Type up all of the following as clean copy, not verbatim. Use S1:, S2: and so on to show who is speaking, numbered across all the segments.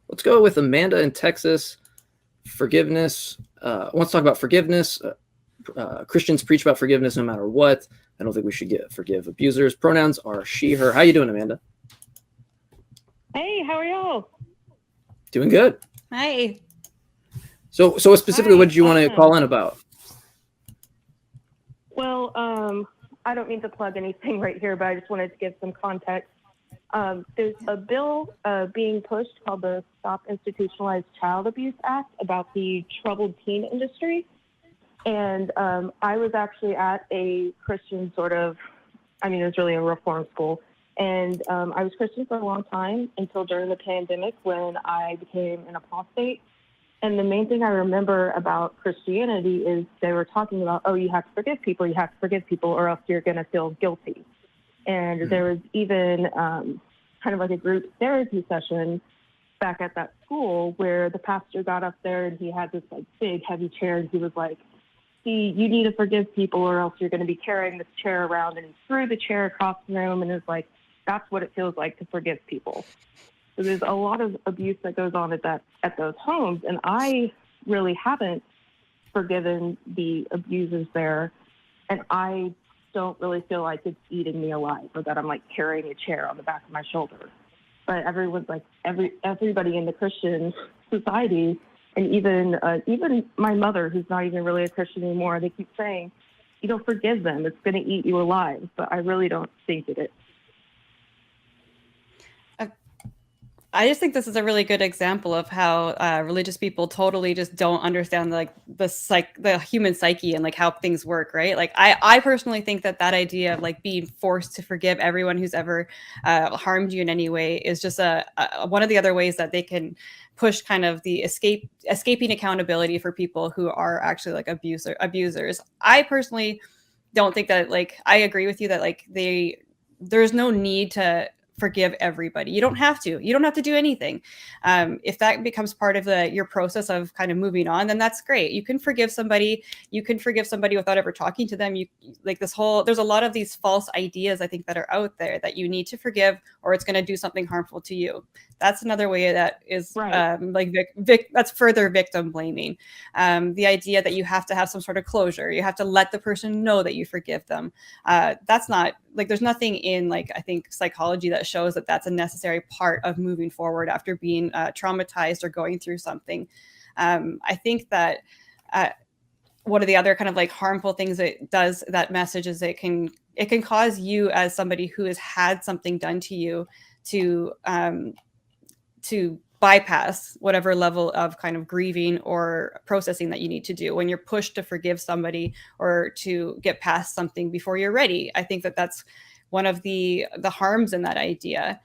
S1: Let's go with Amanda in Texas. Forgiveness. Wants to talk about forgiveness. Christians preach about forgiveness no matter what. I don't think we should forgive abusers. Pronouns are she, her. How you doing, Amanda?
S2: Hey, how are y'all?
S1: Doing good.
S3: Hi.
S1: So specifically, what did you want to call in about?
S2: Well, I don't mean to plug anything right here, but I just wanted to give some context. There's a bill being pushed called the Stop Institutionalized Child Abuse Act about the troubled teen industry. And I was actually at a Christian it was really a reform school. And I was Christian for a long time until during the pandemic when I became an apostate. And the main thing I remember about Christianity is they were talking about, oh, you have to forgive people, or else you're going to feel guilty. And there was even kind of like a group therapy session back at that school where the pastor got up there and he had this like big heavy chair and he was like, see, you need to forgive people or else you're going to be carrying this chair around. And he threw the chair across the room and was like, that's what it feels like to forgive people. So there's a lot of abuse that goes on at those homes. And I really haven't forgiven the abusers there. And I don't really feel like it's eating me alive or that I'm like carrying a chair on the back of my shoulder. But everyone's like, everybody in the Christian society, and even my mother, who's not even really a Christian anymore, they keep saying, you don't forgive them, it's going to eat you alive. But I really don't think it is.
S3: I just think this is a really good example of how religious people totally just don't understand like the human psyche and like how things work, right? Like I personally think that idea of like being forced to forgive everyone who's ever harmed you in any way is just one of the other ways that they can push kind of the escaping accountability for people who are actually like abusers. I personally don't think that, like, I agree with you that like there's no need to forgive everybody. You don't have to do anything. If that becomes part of your process of kind of moving on, then that's great. You can forgive somebody without ever talking to them. There's a lot of these false ideas I think that are out there that you need to forgive or it's going to do something harmful to you. That's another way that is right. That's further victim blaming. The idea that you have to have some sort of closure, you have to let the person know that you forgive them. That's not like, there's nothing in like, I think psychology that shows that that's a necessary part of moving forward after being traumatized or going through something. I think that one of the other kind of like harmful things that message is it can cause you as somebody who has had something done to you to bypass whatever level of kind of grieving or processing that you need to do when you're pushed to forgive somebody or to get past something before you're ready. I think that that's one of the harms in that idea.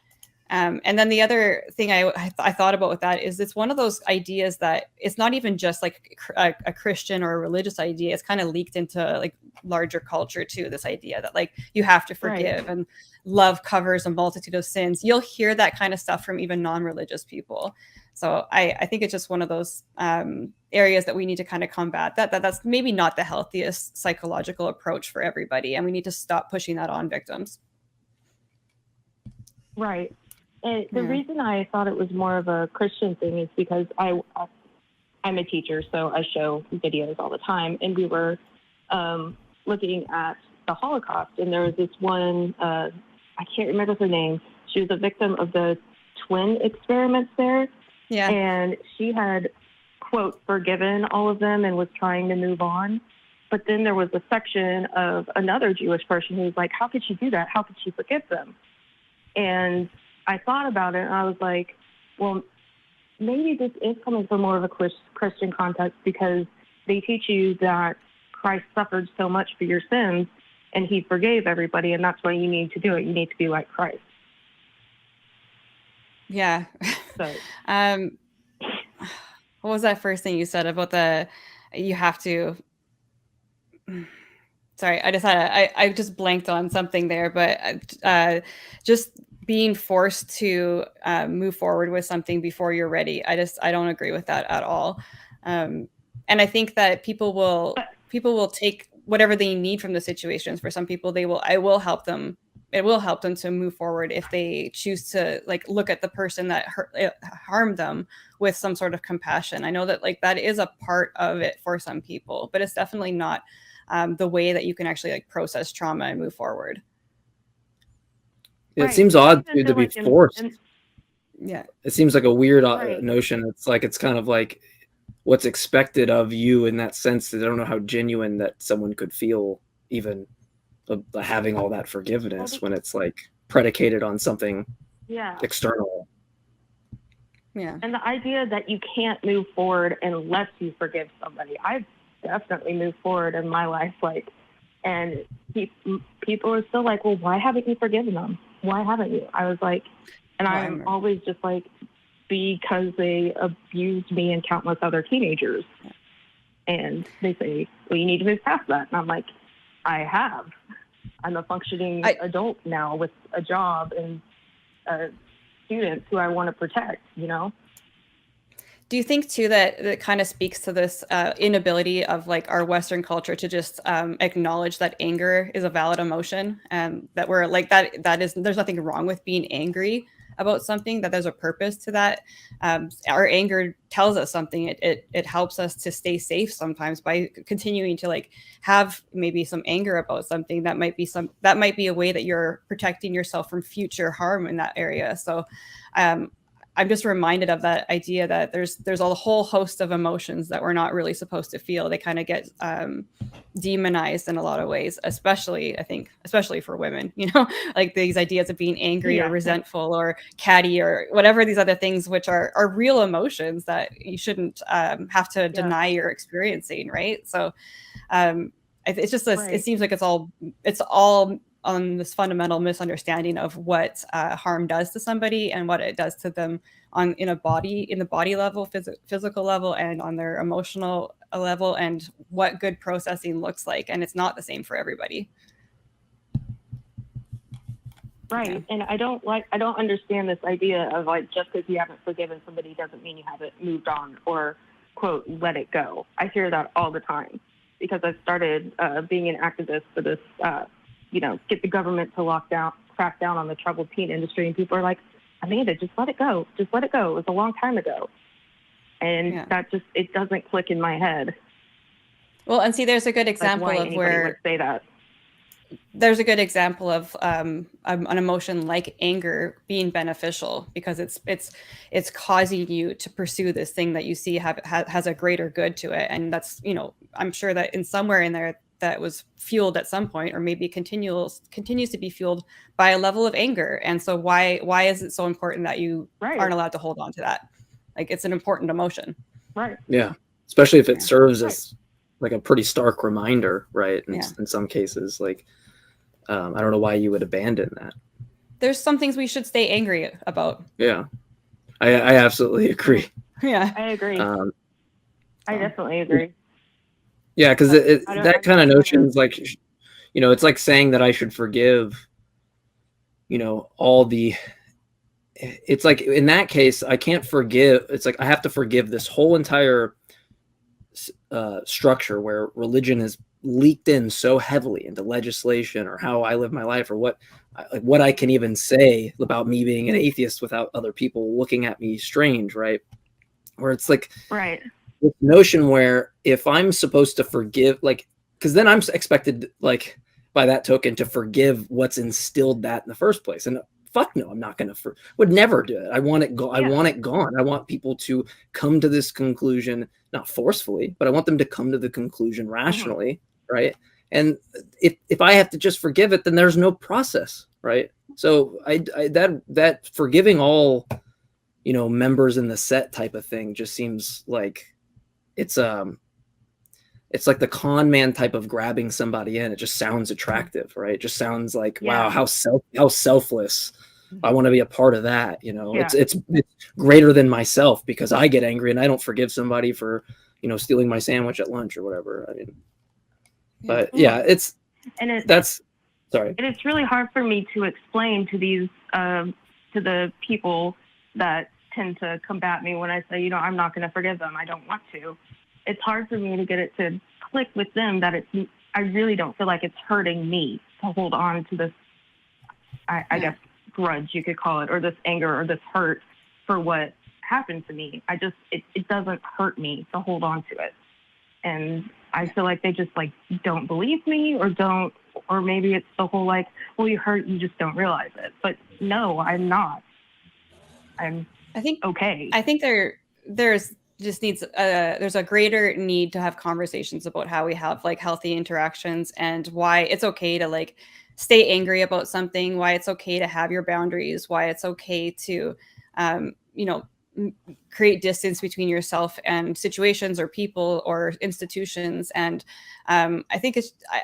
S3: And then the other thing I thought about with that is it's one of those ideas that it's not even just like a Christian or a religious idea. It's kind of leaked into like larger culture too. This idea that like you have to forgive and love covers a multitude of sins. You'll hear that kind of stuff from even non-religious people. So I think it's just one of those areas that we need to kind of combat. That's maybe not the healthiest psychological approach for everybody, and we need to stop pushing that on victims.
S2: Right. And the reason I thought it was more of a Christian thing is because I'm a teacher, so I show videos all the time. And we were looking at the Holocaust, and there was this one, I can't remember her name. She was a victim of the twin experiments there. Yeah. And she had, quote, forgiven all of them and was trying to move on. But then there was a section of another Jewish person who was like, how could she do that? How could she forgive them? And I thought about it, and I was like, well, maybe this is coming from more of a Christian context because they teach you that Christ suffered so much for your sins, and he forgave everybody, and that's why you need to do it. You need to be like Christ.
S3: Yeah. So, what was that first thing you said about you have to... Sorry, I just blanked on something there, but just being forced to move forward with something before you're ready. I don't agree with that at all. And I think that people will take whatever they need from the situations. For some people, I will help them it will help them to move forward if they choose to like look at the person that harmed them with some sort of compassion. I know that like that is a part of it for some people, but it's definitely not the way that you can actually like process trauma and move forward.
S1: Yeah, it seems odd to be forced.
S3: Yeah,
S1: it seems like a weird notion. It's like it's kind of like what's expected of you in that sense. That I don't know how genuine that someone could feel even having all that forgiveness when it's like predicated on something external.
S3: Yeah.
S2: And the idea that you can't move forward unless you forgive somebody. I've definitely moved forward in my life, like, and people are still like, well, why haven't you forgiven them? Why haven't you? I was like, and I'm always just like, because they abused me and countless other teenagers. And they say, well, you need to move past that. And I'm like, I have. I'm a functioning adult now with a job and students who I want to protect, you know?
S3: Do you think too that kind of speaks to this inability of like our Western culture to just acknowledge that anger is a valid emotion, and that we're like that is there's nothing wrong with being angry about something, that there's a purpose to that. Our anger tells us something. It helps us to stay safe sometimes by continuing to like have maybe some anger about something. That might be a way that you're protecting yourself from future harm in that area. So I'm just reminded of that idea that there's a whole host of emotions that we're not really supposed to feel. They kind of get demonized in a lot of ways, especially for women, you know, like these ideas of being angry or resentful or catty or whatever, these other things, which are real emotions that you shouldn't have to deny you're experiencing. Right. So it's just this, it seems like it's all on this fundamental misunderstanding of what harm does to somebody and what it does to them in the body level, physical level, and on their emotional level, and what good processing looks like. And it's not the same for everybody.
S2: Right. Yeah. And I don't understand this idea of like, just because you haven't forgiven somebody doesn't mean you haven't moved on or, quote, let it go. I hear that all the time because I started being an activist for this, get the government to crack down on the troubled teen industry. And people are like, Amanda, just let it go. Just let it go. It was a long time ago. And it doesn't click in my head.
S3: Well, and see, there's a good example
S2: of
S3: where
S2: would say that.
S3: There's a good example of an emotion like anger being beneficial because it's causing you to pursue this thing that you see has a greater good to it. And that's, I'm sure that in somewhere in there that was fueled at some point, or maybe continues to be fueled by a level of anger. And so why is it so important that you aren't allowed to hold on to that? Like, it's an important emotion.
S2: Right.
S1: Yeah. Especially if it serves as like a pretty stark reminder, right? In some cases, like, I don't know why you would abandon that.
S3: There's some things we should stay angry about.
S1: Yeah. I absolutely agree.
S3: Yeah.
S2: I agree. I definitely agree.
S1: Yeah, because that kind of notion is like, it's like saying that I should forgive, all the. It's like in that case, I can't forgive. It's like I have to forgive this whole entire structure where religion has leaked in so heavily into legislation or how I live my life or what I can even say about me being an atheist without other people looking at me strange, right? Where it's like,
S2: right.
S1: This notion where if I'm supposed to forgive, like, because then I'm expected, like, by that token to forgive what's instilled that in the first place. And fuck no, I'm not going to, would never do it. I want it I want it gone. I want people to come to this conclusion, not forcefully, but I want them to come to the conclusion rationally, right? And if I have to just forgive it, then there's no process, right? So that forgiving all, members in the set type of thing just seems like it's like the con man type of grabbing somebody in. It just sounds attractive, right? It just sounds like, wow, how selfless. I want to be a part of that. It's greater than myself because I get angry and I don't forgive somebody for, stealing my sandwich at lunch or whatever. I mean, but sorry.
S2: And it's really hard for me to explain to these, to the people that tend to combat me when I say, I'm not going to forgive them. I don't want to. It's hard for me to get it to click with them that I really don't feel like it's hurting me to hold on to this I guess, grudge, you could call it, or this anger or this hurt for what happened to me. It doesn't hurt me to hold on to it. And I feel like they just like don't believe me or maybe it's the whole like, well, you hurt, you just don't realize it. But no, I'm not.
S3: I think
S2: okay.
S3: I think there's just needs there's a greater need to have conversations about how we have like healthy interactions and why it's okay to like stay angry about something, why it's okay to have your boundaries, why it's okay to create distance between yourself and situations or people or institutions. And I think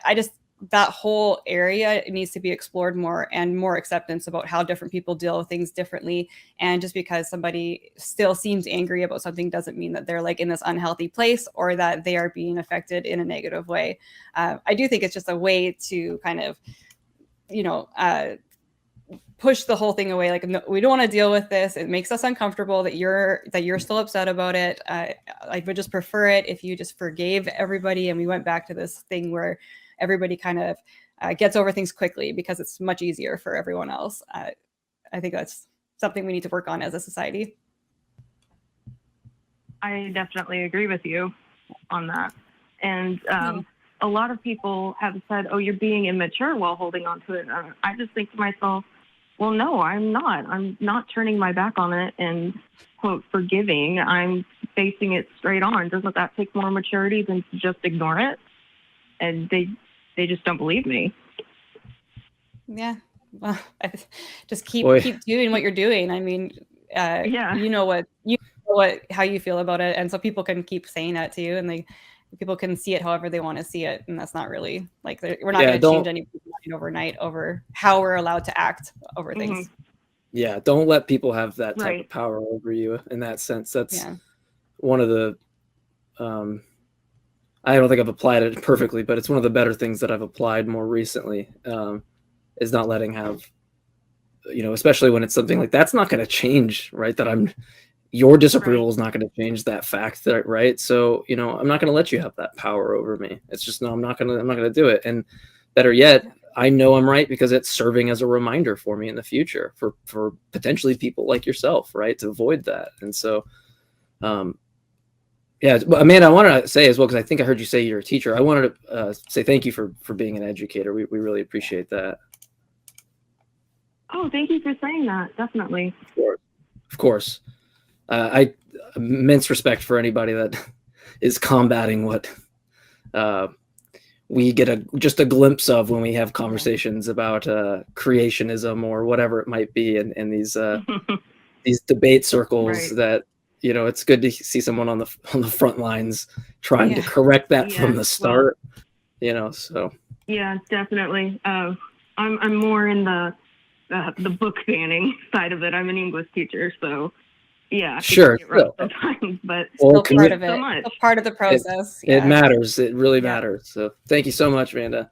S3: I just that whole area needs to be explored more, and more acceptance about how different people deal with things differently. And just because somebody still seems angry about something doesn't mean that they're like in this unhealthy place or that they are being affected in a negative way. I do think it's just a way to kind of, push the whole thing away. Like, no, we don't want to deal with this. It makes us uncomfortable that you're still upset about it. I would just prefer it if you just forgave everybody and we went back to this thing where everybody kind of gets over things quickly because it's much easier for everyone else. I think that's something we need to work on as a society.
S2: I definitely agree with you on that. And a lot of people have said, oh, you're being immature while holding on to it. I just think to myself, well, no, I'm not. I'm not turning my back on it and, quote, forgiving. I'm facing it straight on. Doesn't that take more maturity than to just ignore it? And they just don't believe me.
S3: Yeah. Well, just keep doing what you're doing. I mean, you know how you feel about it. And so people can keep saying that to you, and people can see it however they want to see it. And that's not really like, we're not going to change anything overnight over how we're allowed to act over things.
S1: Yeah. Don't let people have that type of power over you in that sense. That's one of the, I don't think I've applied it perfectly, but it's one of the better things that I've applied more recently, is not letting especially when it's something like that's not going to change, right? Your disapproval is not going to change that fact, right? So, I'm not going to let you have that power over me. It's just, no, I'm not going to do it. And better yet, I know I'm right because it's serving as a reminder for me in the future for potentially people like yourself, right? To avoid that. And so, Amanda, I wanted to say as well, because I think I heard you say you're a teacher. I wanted to say thank you for being an educator. We really appreciate that.
S2: Oh, thank you for saying that. Definitely.
S1: Of course. I immense respect for anybody that is combating what we get just a glimpse of when we have conversations about creationism or whatever it might be, and these debate circles that, it's good to see someone on the front lines trying to correct that from the start. So. Yeah,
S2: definitely. I'm more in the book banning side of it. I'm an English teacher, so. Yeah,
S1: sure.
S2: Sometimes, but
S3: still part of it. Still part of the process.
S1: It matters. It really matters. So thank you so much, Amanda.